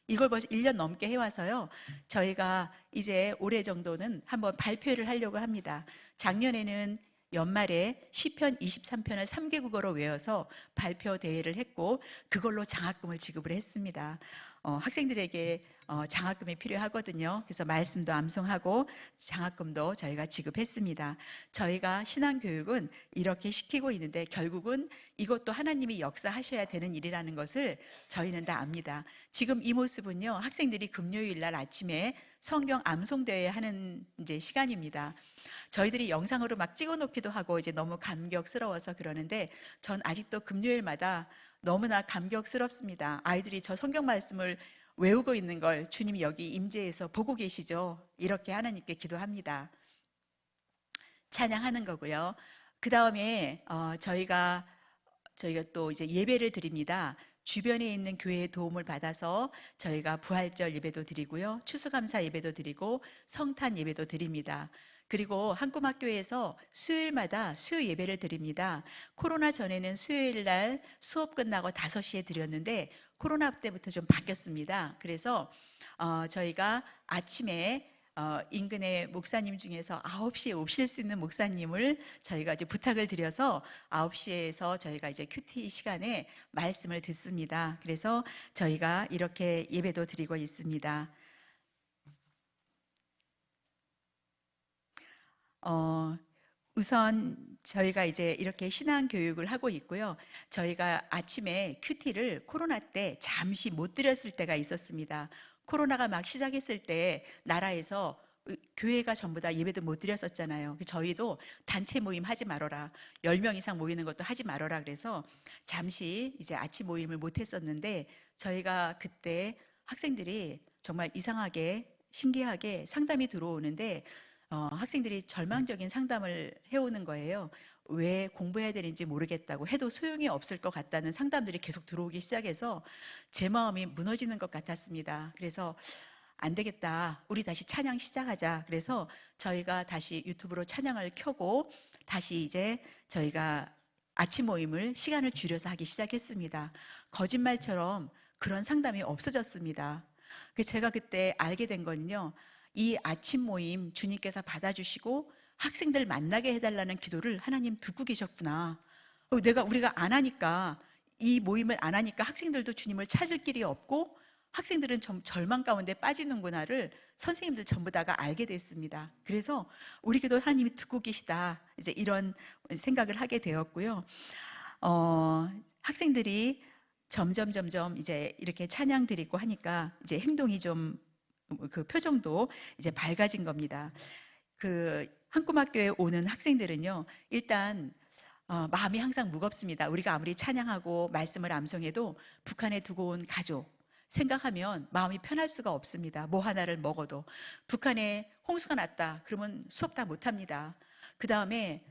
이걸 벌써 1년 넘게 해와서요. 저희가 이제 올해 정도는 한번 발표를 하려고 합니다. 작년에는 연말에 시편 23편을 3개국어로 외워서 발표 대회를 했고 그걸로 장학금을 지급을 했습니다. 학생들에게 장학금이 필요하거든요. 그래서 말씀도 암송하고 장학금도 저희가 지급했습니다. 저희가 신앙교육은 이렇게 시키고 있는데 결국은 이것도 하나님이 역사하셔야 되는 일이라는 것을 저희는 다 압니다. 지금 이 모습은요, 학생들이 금요일 날 아침에 성경 암송대회 하는 이제 시간입니다. 저희들이 영상으로 막 찍어놓기도 하고 이제 너무 감격스러워서 그러는데 전 아직도 금요일마다 너무나 감격스럽습니다. 아이들이 저 성경 말씀을 외우고 있는 걸 주님이 여기 임재해서 보고 계시죠. 이렇게 하나님께 기도합니다. 찬양하는 거고요. 그 다음에 저희가 또 이제 예배를 드립니다. 주변에 있는 교회의 도움을 받아서 저희가 부활절 예배도 드리고요. 추수감사 예배도 드리고 성탄 예배도 드립니다. 그리고 한꿈학교에서 수요일마다 수요 예배를 드립니다. 코로나 전에는 수요일 날 수업 끝나고 5시에 드렸는데 코로나 때부터 좀 바뀌었습니다. 그래서 저희가 아침에 인근의 목사님 중에서 9시에 오실 수 있는 목사님을 저희가 이제 부탁을 드려서 9시에서 저희가 이제 큐티 시간에 말씀을 듣습니다. 그래서 저희가 이렇게 예배도 드리고 있습니다. 우선 저희가 이제 이렇게 신앙 교육을 하고 있고요. 저희가 아침에 큐티를 코로나 때 잠시 못 드렸을 때가 있었습니다. 코로나가 막 시작했을 때 나라에서 교회가 전부 다 예배도 못 드렸었잖아요. 저희도 단체 모임 하지 말아라, 10명 이상 모이는 것도 하지 말아라 그래서 잠시 이제 아침 모임을 못 했었는데, 저희가 그때 학생들이 정말 이상하게 신기하게 상담이 들어오는데 학생들이 절망적인 상담을 해오는 거예요. 왜 공부해야 되는지 모르겠다고, 해도 소용이 없을 것 같다는 상담들이 계속 들어오기 시작해서 제 마음이 무너지는 것 같았습니다. 그래서 안 되겠다, 우리 다시 찬양 시작하자. 그래서 저희가 다시 유튜브로 찬양을 켜고 다시 이제 저희가 아침 모임을 시간을 줄여서 하기 시작했습니다. 거짓말처럼 그런 상담이 없어졌습니다. 제가 그때 알게 된 거는요, 이 아침 모임 주님께서 받아주시고 학생들 만나게 해달라는 기도를 하나님 듣고 계셨구나. 우리가 안 하니까, 이 모임을 안 하니까 학생들도 주님을 찾을 길이 없고 학생들은 절망 가운데 빠지는구나를 선생님들 전부 다가 알게 됐습니다. 그래서 우리 기도 하나님이 듣고 계시다, 이제 이런 생각을 하게 되었고요. 학생들이 점점 이제 이렇게 찬양 드리고 하니까 이제 행동이 좀, 그 표정도 이제 밝아진 겁니다. 한꿈학교에 오는 학생들은요, 일단 마음이 항상 무겁습니다. 우리가 아무리 찬양하고 말씀을 암송해도 북한에 두고 온 가족 생각하면 마음이 편할 수가 없습니다. 뭐 하나를 먹어도. 북한에 홍수가 났다 그러면 수업 다 못합니다. 그 다음에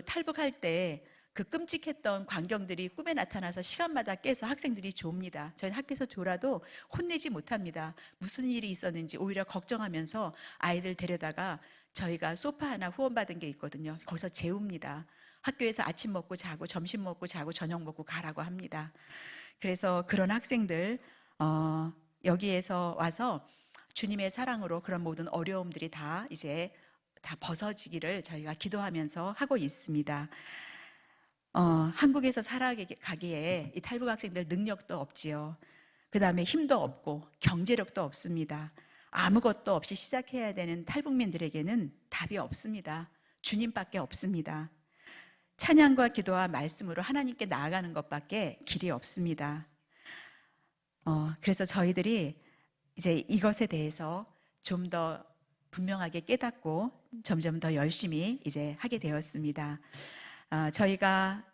탈북할 때 그 끔찍했던 광경들이 꿈에 나타나서 시간마다 깨서 학생들이 졸립니다. 저희는 학교에서 졸아도 혼내지 못합니다. 무슨 일이 있었는지 오히려 걱정하면서 아이들 데려다가 저희가 소파 하나 후원받은 게 있거든요. 거기서 재웁니다. 학교에서 아침 먹고 자고 점심 먹고 자고 저녁 먹고 가라고 합니다. 그래서 그런 학생들 여기에서 와서 주님의 사랑으로 그런 모든 어려움들이 다 이제 다 벗어지기를 저희가 기도하면서 하고 있습니다. 한국에서 살아가기에 이 탈북 학생들 능력도 없지요. 그 다음에 힘도 없고 경제력도 없습니다. 아무것도 없이 시작해야 되는 탈북민들에게는 답이 없습니다. 주님밖에 없습니다. 찬양과 기도와 말씀으로 하나님께 나아가는 것밖에 길이 없습니다. 그래서 저희들이 이제 이것에 대해서 좀 더 분명하게 깨닫고 점점 더 열심히 이제 하게 되었습니다. 저희가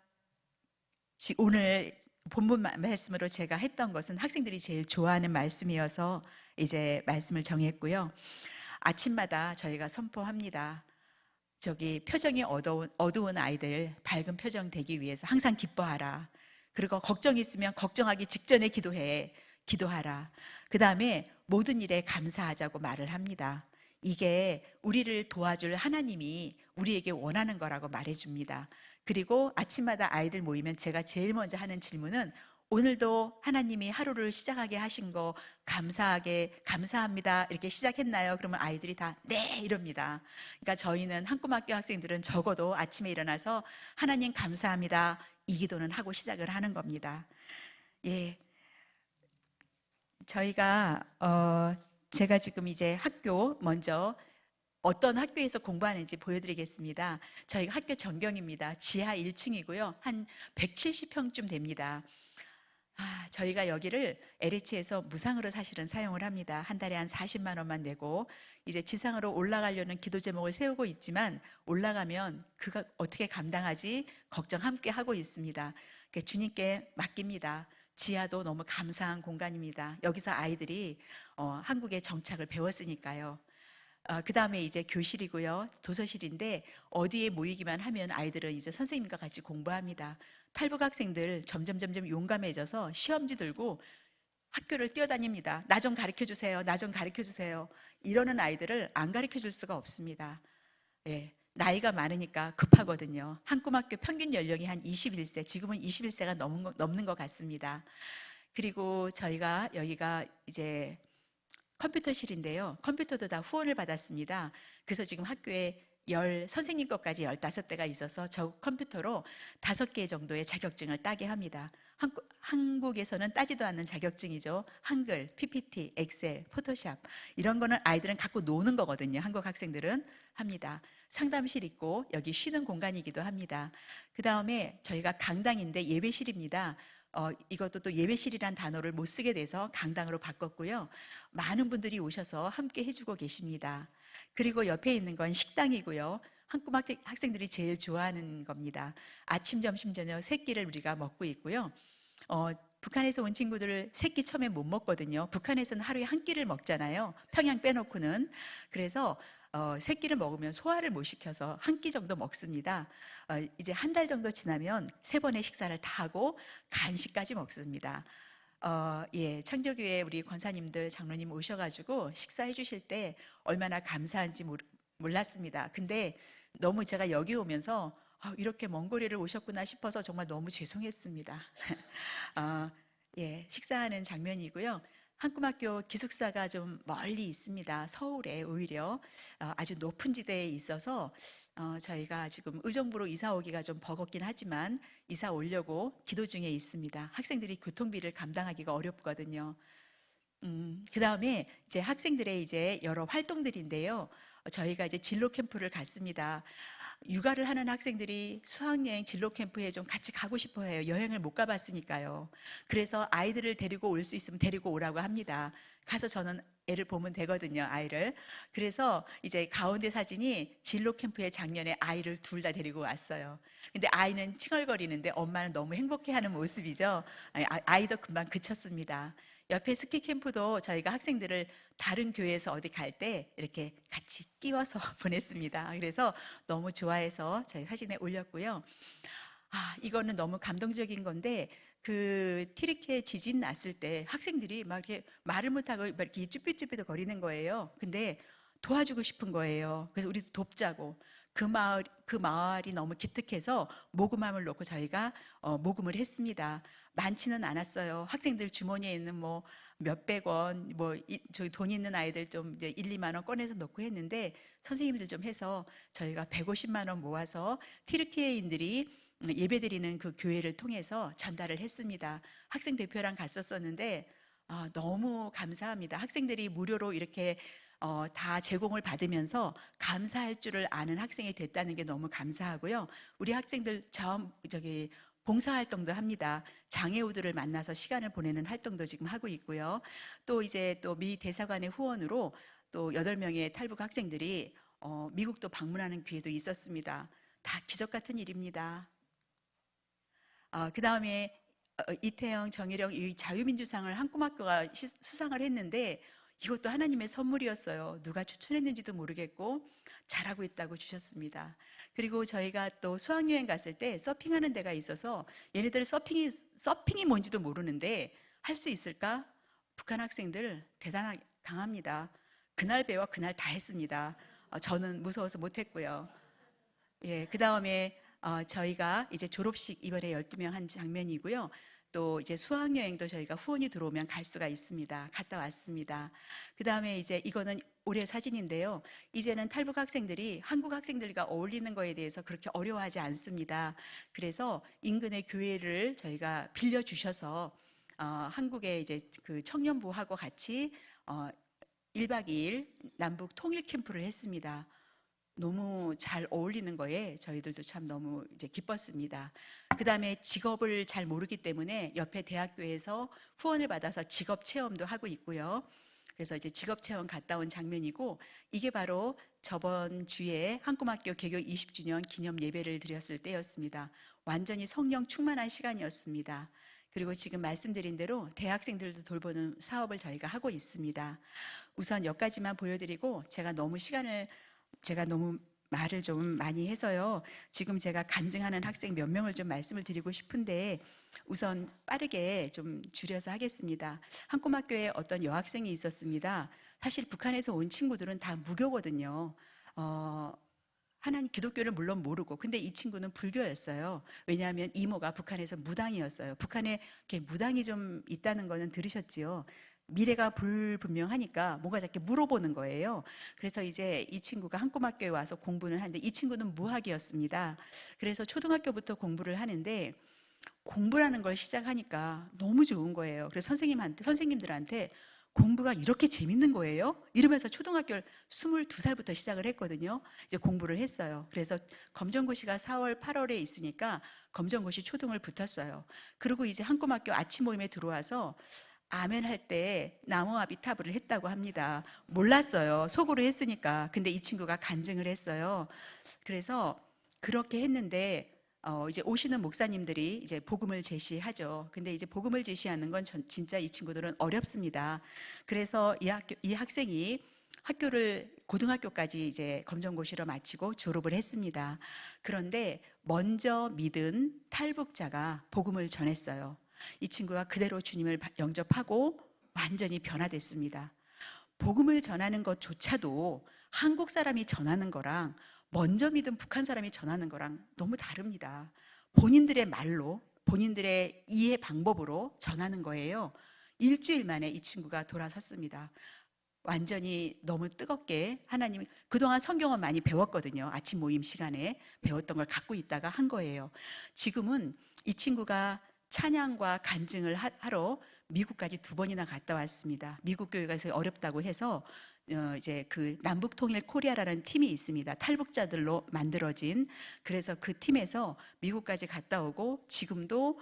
오늘 본문 말씀으로 제가 했던 것은 학생들이 제일 좋아하는 말씀이어서 이제 말씀을 정했고요. 아침마다 저희가 선포합니다. 표정이 어두운 아이들 밝은 표정 되기 위해서 항상 기뻐하라. 그리고 걱정이 있으면 걱정하기 직전에 기도하라. 그 다음에 모든 일에 감사하자고 말을 합니다. 이게 우리를 도와줄 하나님이 우리에게 원하는 거라고 말해줍니다. 그리고 아침마다 아이들 모이면 제가 제일 먼저 하는 질문은, 오늘도 하나님이 하루를 시작하게 하신 거 감사합니다 이렇게 시작했나요? 그러면 아이들이 다 네 이럽니다. 그러니까 저희는 한꿈학교 학생들은 적어도 아침에 일어나서 하나님 감사합니다 이 기도는 하고 시작을 하는 겁니다. 예, 저희가 제가 지금 이제 먼저 어떤 학교에서 공부하는지 보여드리겠습니다. 저희가 학교 전경입니다. 지하 1층이고요. 한 170평쯤 됩니다. 저희가 여기를 LH에서 무상으로 사실은 사용을 합니다. 한 달에 한 40만 원만 내고 이제 지상으로 올라가려는 기도 제목을 세우고 있지만, 올라가면 그가 어떻게 감당하지 걱정 함께 하고 있습니다. 주님께 맡깁니다. 지하도 너무 감사한 공간입니다. 여기서 아이들이 한국의 정착을 배웠으니까요. 그 다음에 이제 교실이고요. 도서실인데 어디에 모이기만 하면 아이들은 이제 선생님과 같이 공부합니다. 탈북 학생들 점점 용감해져서 시험지 들고 학교를 뛰어다닙니다. 나 좀 가르쳐 주세요. 나 좀 가르쳐 주세요. 이러는 아이들을 안 가르쳐 줄 수가 없습니다. 예, 나이가 많으니까 급하거든요. 한꿈학교 평균 연령이 한 21세, 지금은 21세가 넘는 것 같습니다. 그리고 저희가 여기가 이제 컴퓨터실인데요. 컴퓨터도 다 후원을 받았습니다. 그래서 지금 학교에 선생님 것까지 15대가 있어서 저 컴퓨터로 5개 정도의 자격증을 따게 합니다. 한국에서는 따지도 않는 자격증이죠. 한글, PPT, 엑셀, 포토샵 이런 거는 아이들은 갖고 노는 거거든요. 한국 학생들은 합니다. 상담실 있고 여기 쉬는 공간이기도 합니다. 그 다음에 저희가 강당인데 예배실입니다. 이것도 또 예배실이란 단어를 못 쓰게 돼서 강당으로 바꿨고요. 많은 분들이 오셔서 함께 해주고 계십니다. 그리고 옆에 있는 건 식당이고요. 한국 학생들이 제일 좋아하는 겁니다. 아침, 점심, 저녁 세 끼를 우리가 먹고 있고요. 북한에서 온 친구들을 세 끼 처음에 못 먹거든요. 북한에서는 하루에 한 끼를 먹잖아요. 평양 빼놓고는. 그래서 세 끼를 먹으면 소화를 못 시켜서 한 끼 정도 먹습니다. 이제 한 달 정도 지나면 3번의 식사를 다 하고 간식까지 먹습니다. 예, 창조교회 우리 권사님들, 장로님 오셔가지고 식사해 주실 때 얼마나 감사한지 몰랐습니다. 근데 너무 제가 여기 오면서 이렇게 먼 거리를 오셨구나 싶어서 정말 너무 죄송했습니다. 예, 식사하는 장면이고요. 한꿈학교 기숙사가 좀 멀리 있습니다. 서울에 오히려 아주 높은 지대에 있어서 저희가 지금 의정부로 이사 오기가 좀 버겁긴 하지만 이사 오려고 기도 중에 있습니다. 학생들이 교통비를 감당하기가 어렵거든요. 그 다음에 이제 학생들의 이제 여러 활동들인데요. 저희가 이제 진로 캠프를 갔습니다. 육아를 하는 학생들이 수학여행 진로 캠프에 좀 같이 가고 싶어 해요. 여행을 못 가봤으니까요. 그래서 아이들을 데리고 올 수 있으면 데리고 오라고 합니다. 가서 저는 애를 보면 되거든요, 아이를. 그래서 이제 가운데 사진이 진로 캠프에 작년에 아이를 둘 다 데리고 왔어요. 근데 아이는 칭얼거리는데 엄마는 너무 행복해하는 모습이죠. 아이도 금방 그쳤습니다. 옆에 스키 캠프도 저희가 학생들을 다른 교회에서 어디 갈 때 이렇게 같이 끼워서 보냈습니다. 그래서 너무 좋아해서 저희 사진에 올렸고요. 이거는 너무 감동적인 건데 그 튀르키예 지진 났을 때 학생들이 막 이렇게 말을 못하고 막 이렇게 쭈삣쭈삣 거리는 거예요. 근데 도와주고 싶은 거예요. 그래서 우리도 돕자고. 그 마을이 너무 기특해서 모금함을 놓고 저희가 모금을 했습니다. 많지는 않았어요. 학생들 주머니에 있는 뭐 몇백 원, 저기 돈 있는 아이들 좀 이제 1, 2만 원 꺼내서 넣고 했는데 선생님들 좀 해서 저희가 150만 원 모아서 튀르키예인들이 예배드리는 그 교회를 통해서 전달을 했습니다. 학생 대표랑 갔었었는데 너무 감사합니다. 학생들이 무료로 이렇게 다 제공을 받으면서 감사할 줄을 아는 학생이 됐다는 게 너무 감사하고요. 우리 학생들 봉사활동도 합니다. 장애우들을 만나서 시간을 보내는 활동도 지금 하고 있고요. 또 이제 또 미 대사관의 후원으로 또 8명의 탈북 학생들이 미국도 방문하는 기회도 있었습니다. 다 기적 같은 일입니다. 그 다음에 이태영, 정일영 이 자유민주상을 한꿈학교가 수상을 했는데 이것도 하나님의 선물이었어요. 누가 추천했는지도 모르겠고 잘하고 있다고 주셨습니다. 그리고 저희가 또 수학여행 갔을 때 서핑하는 데가 있어서 얘네들 서핑이 뭔지도 모르는데 할 수 있을까? 북한 학생들 대단하게 강합니다. 그날 배워 그날 다 했습니다. 저는 무서워서 못했고요. 예, 그 다음에 저희가 이제 졸업식 이번에 12명 한 장면이고요. 또 이제 수학여행도 저희가 후원이 들어오면 갈 수가 있습니다. 갔다 왔습니다. 그 다음에 이제 이거는 올해 사진인데요. 이제는 탈북 학생들이 한국 학생들과 어울리는 거에 대해서 그렇게 어려워하지 않습니다. 그래서 인근의 교회를 저희가 빌려주셔서 한국의 이제 그 청년부하고 같이 1박 2일 남북 통일 캠프를 했습니다. 너무 잘 어울리는 거에 저희들도 참 너무 이제 기뻤습니다. 그 다음에 직업을 잘 모르기 때문에 옆에 대학교에서 후원을 받아서 직업 체험도 하고 있고요. 그래서 이제 직업 체험 갔다 온 장면이고 이게 바로 저번 주에 한꿈학교 개교 20주년 기념 예배를 드렸을 때였습니다. 완전히 성령 충만한 시간이었습니다. 그리고 지금 말씀드린 대로 대학생들도 돌보는 사업을 저희가 하고 있습니다. 우선 여기까지만 보여드리고 제가 너무 말을 좀 많이 해서요. 지금 제가 간증하는 학생 몇 명을 좀 말씀을 드리고 싶은데 우선 빠르게 좀 줄여서 하겠습니다. 한꿈학교에 어떤 여학생이 있었습니다. 사실 북한에서 온 친구들은 다 무교거든요. 하나님 기독교를 물론 모르고 근데 이 친구는 불교였어요. 왜냐하면 이모가 북한에서 무당이었어요. 북한에 이렇게 무당이 좀 있다는 거는 들으셨지요. 미래가 불분명하니까 뭔가 자꾸 물어보는 거예요. 그래서 이제 이 친구가 한 꼬막교에 와서 공부를 하는데, 이 친구는 무학이었습니다. 그래서 초등학교부터 공부를 하는데 공부라는 걸 시작하니까 너무 좋은 거예요. 그래서 선생님들한테 공부가 이렇게 재밌는 거예요? 이러면서 초등학교를 22살부터 시작을 했거든요. 이제 공부를 했어요. 그래서 검정고시가 4월, 8월에 있으니까 검정고시 초등을 붙었어요. 그리고 이제 한꼬막교 아침 모임에 들어와서 아멘 할 때 나무아비타불을 했다고 합니다. 몰랐어요. 속으로 했으니까. 근데 이 친구가 간증을 했어요. 그래서 그렇게 했는데 이제 오시는 목사님들이 이제 복음을 제시하죠. 근데 이제 복음을 제시하는 건 진짜 이 친구들은 어렵습니다. 그래서 이 학생이 학교를 고등학교까지 이제 검정고시로 마치고 졸업을 했습니다. 그런데 먼저 믿은 탈북자가 복음을 전했어요. 이 친구가 그대로 주님을 영접하고 완전히 변화됐습니다. 복음을 전하는 것조차도 한국 사람이 전하는 거랑 먼저 믿은 북한 사람이 전하는 거랑 너무 다릅니다. 본인들의 말로, 본인들의 이해 방법으로 전하는 거예요. 일주일 만에 이 친구가 돌아섰습니다. 완전히 너무 뜨겁게 하나님, 그동안 성경은 많이 배웠거든요. 아침 모임 시간에 배웠던 걸 갖고 있다가 한 거예요. 지금은 이 친구가 찬양과 간증을 하러 미국까지 2번이나 갔다 왔습니다. 미국 교회가 어렵다고 해서 이제 그 남북 통일 코리아라는 팀이 있습니다. 탈북자들로 만들어진. 그래서 그 팀에서 미국까지 갔다 오고 지금도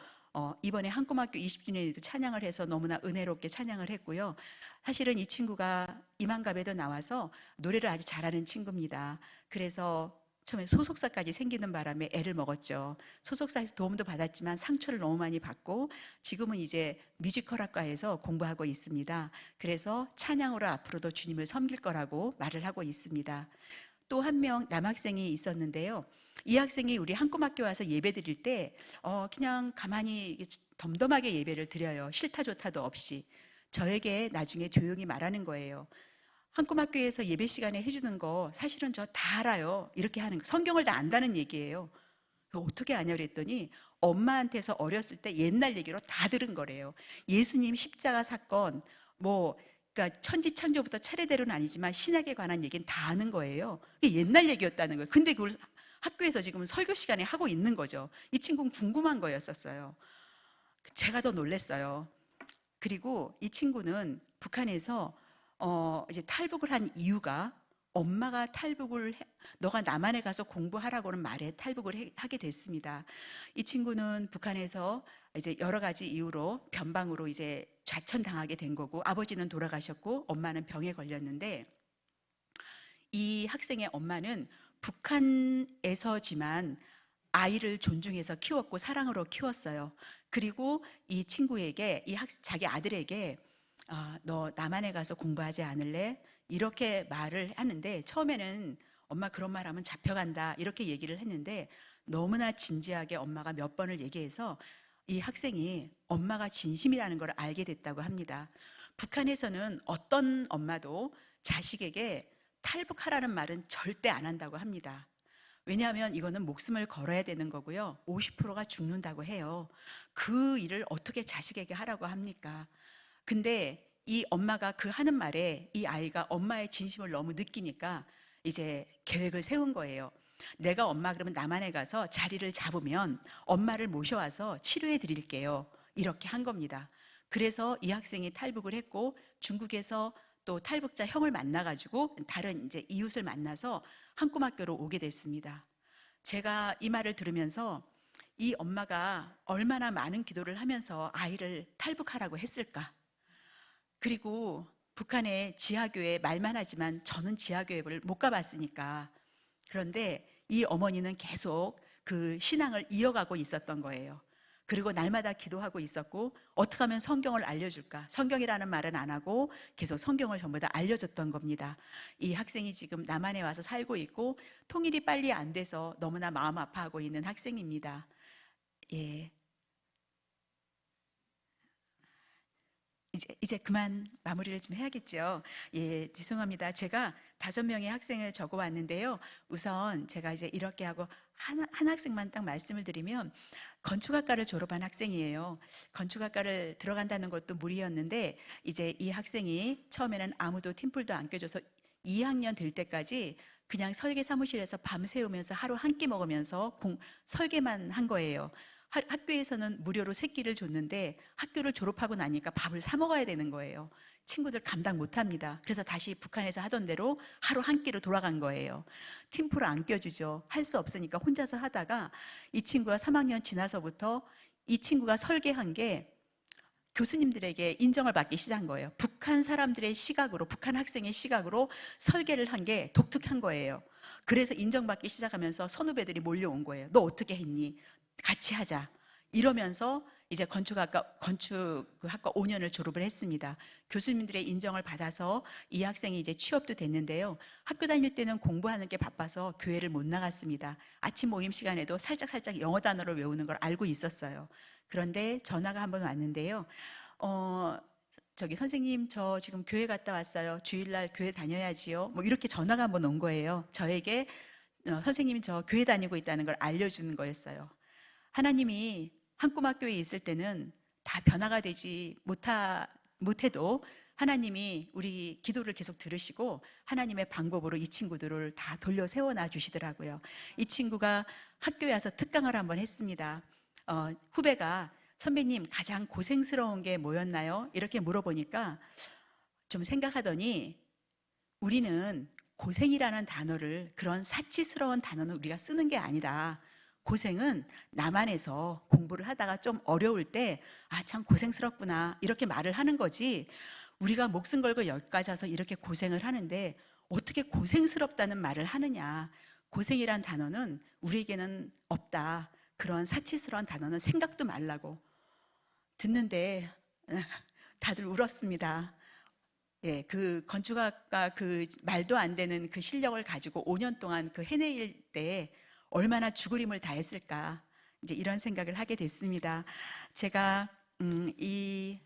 이번에 한꼬막교 20주년에도 찬양을 해서 너무나 은혜롭게 찬양을 했고요. 사실은 이 친구가 이만갑에도 나와서 노래를 아주 잘하는 친구입니다. 그래서 처음에 소속사까지 생기는 바람에 애를 먹었죠. 소속사에서 도움도 받았지만 상처를 너무 많이 받고 지금은 이제 뮤지컬학과에서 공부하고 있습니다. 그래서 찬양으로 앞으로도 주님을 섬길 거라고 말을 하고 있습니다. 또 한 명 남학생이 있었는데요. 이 학생이 우리 한꼬막교 와서 예배 드릴 때 그냥 가만히 덤덤하게 예배를 드려요. 싫다 좋다도 없이. 저에게 나중에 조용히 말하는 거예요. 한꼬막교에서 예배 시간에 해주는 거 사실은 저 다 알아요. 이렇게 하는 거. 성경을 다 안다는 얘기예요. 어떻게 아냐 그랬더니 엄마한테서 어렸을 때 옛날 얘기로 다 들은 거래요. 예수님 십자가 사건, 그러니까 천지창조부터 차례대로는 아니지만 신약에 관한 얘기는 다 아는 거예요. 그게 옛날 얘기였다는 거예요. 근데 그걸 학교에서 지금 설교 시간에 하고 있는 거죠. 이 친구는 궁금한 거였었어요. 제가 더 놀랐어요. 그리고 이 친구는 북한에서 이제 탈북을 한 이유가 엄마가 너가 남한에 가서 공부하라고는 말에 탈북을 하게 됐습니다. 이 친구는 북한에서 이제 여러 가지 이유로 변방으로 이제 좌천당하게 된 거고, 아버지는 돌아가셨고 엄마는 병에 걸렸는데, 이 학생의 엄마는 북한에서지만 아이를 존중해서 키웠고 사랑으로 키웠어요. 그리고 이 친구에게, 자기 아들에게 너 남한에 가서 공부하지 않을래? 이렇게 말을 하는데, 처음에는 엄마 그런 말 하면 잡혀간다 이렇게 얘기를 했는데, 너무나 진지하게 엄마가 몇 번을 얘기해서 이 학생이 엄마가 진심이라는 걸 알게 됐다고 합니다. 북한에서는 어떤 엄마도 자식에게 탈북하라는 말은 절대 안 한다고 합니다. 왜냐하면 이거는 목숨을 걸어야 되는 거고요. 50%가 죽는다고 해요. 그 일을 어떻게 자식에게 하라고 합니까? 근데 이 엄마가 그 하는 말에 이 아이가 엄마의 진심을 너무 느끼니까 이제 계획을 세운 거예요. 내가 엄마 그러면 남한에 가서 자리를 잡으면 엄마를 모셔와서 치료해 드릴게요. 이렇게 한 겁니다. 그래서 이 학생이 탈북을 했고 중국에서 또 탈북자 형을 만나가지고 다른 이제 이웃을 만나서 한꼬막교로 오게 됐습니다. 제가 이 말을 들으면서 이 엄마가 얼마나 많은 기도를 하면서 아이를 탈북하라고 했을까? 그리고 북한의 지하교회, 말만 하지만 저는 지하교회를 못 가봤으니까. 그런데 이 어머니는 계속 그 신앙을 이어가고 있었던 거예요. 그리고 날마다 기도하고 있었고, 어떻게 하면 성경을 알려줄까? 성경이라는 말은 안 하고 계속 성경을 전부 다 알려줬던 겁니다. 이 학생이 지금 남한에 와서 살고 있고 통일이 빨리 안 돼서 너무나 마음 아파하고 있는 학생입니다. 예. 이제 그만 마무리를 좀 해야겠죠. 예, 죄송합니다. 제가 5명의 학생을 적어 왔는데요. 우선 제가 이제 이렇게 하고 한 학생만 딱 말씀을 드리면, 건축학과를 졸업한 학생이에요. 건축학과를 들어간다는 것도 무리였는데, 이제 이 학생이 처음에는 아무도 팀플도 안 껴줘서 2학년 될 때까지 그냥 설계 사무실에서 밤새우면서 하루 한 끼 먹으면서 설계만 한 거예요. 학교에서는 무료로 3끼를 줬는데 학교를 졸업하고 나니까 밥을 사 먹어야 되는 거예요. 친구들 감당 못 합니다. 그래서 다시 북한에서 하던 대로 하루 한 끼로 돌아간 거예요. 팀플을 안 껴주죠. 할 수 없으니까 혼자서 하다가, 이 친구가 3학년 지나서부터 이 친구가 설계한 게 교수님들에게 인정을 받기 시작한 거예요. 북한 사람들의 시각으로, 북한 학생의 시각으로 설계를 한 게 독특한 거예요. 그래서 인정받기 시작하면서 선후배들이 몰려온 거예요. 너 어떻게 했니? 같이 하자. 이러면서 이제 건축학과 5년을 졸업을 했습니다. 교수님들의 인정을 받아서 이 학생이 이제 취업도 됐는데요. 학교 다닐 때는 공부하는 게 바빠서 교회를 못 나갔습니다. 아침 모임 시간에도 살짝 영어 단어를 외우는 걸 알고 있었어요. 그런데 전화가 한번 왔는데요. 저기 선생님, 저 지금 교회 갔다 왔어요. 주일날 교회 다녀야지요. 뭐 이렇게 전화가 한번 온 거예요. 저에게 선생님이 저 교회 다니고 있다는 걸 알려주는 거였어요. 하나님이 한꿈학교에 있을 때는 다 변화가 되지 못해도 하나님이 우리 기도를 계속 들으시고 하나님의 방법으로 이 친구들을 다 돌려 세워놔 주시더라고요. 이 친구가 학교에 와서 특강을 한번 했습니다. 후배가 선배님 가장 고생스러운 게 뭐였나요? 이렇게 물어보니까 좀 생각하더니, 우리는 고생이라는 단어를, 그런 사치스러운 단어는 우리가 쓰는 게 아니다. 고생은 남한에서 공부를 하다가 좀 어려울 때 참 고생스럽구나 이렇게 말을 하는 거지, 우리가 목숨 걸고 여기까지 와서 이렇게 고생을 하는데 어떻게 고생스럽다는 말을 하느냐. 고생이란 단어는 우리에게는 없다. 그런 사치스러운 단어는 생각도 말라고. 듣는데 다들 울었습니다. 예, 그 건축학과 그 말도 안 되는 그 실력을 가지고 5년 동안 그 해낼 때 얼마나 죽을 힘을 다했을까, 이제 이런 생각을 하게 됐습니다. 제가 이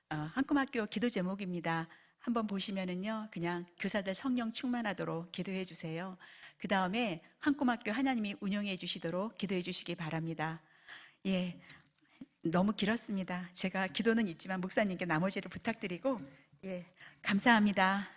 한꿈학교 기도 제목입니다. 한번 보시면은요, 그냥 교사들 성령 충만하도록 기도해 주세요. 그 다음에 한꿈학교 하나님이 운영해 주시도록 기도해 주시기 바랍니다. 예, 너무 길었습니다. 제가 기도는 있지만 목사님께 나머지를 부탁드리고, 예, 감사합니다.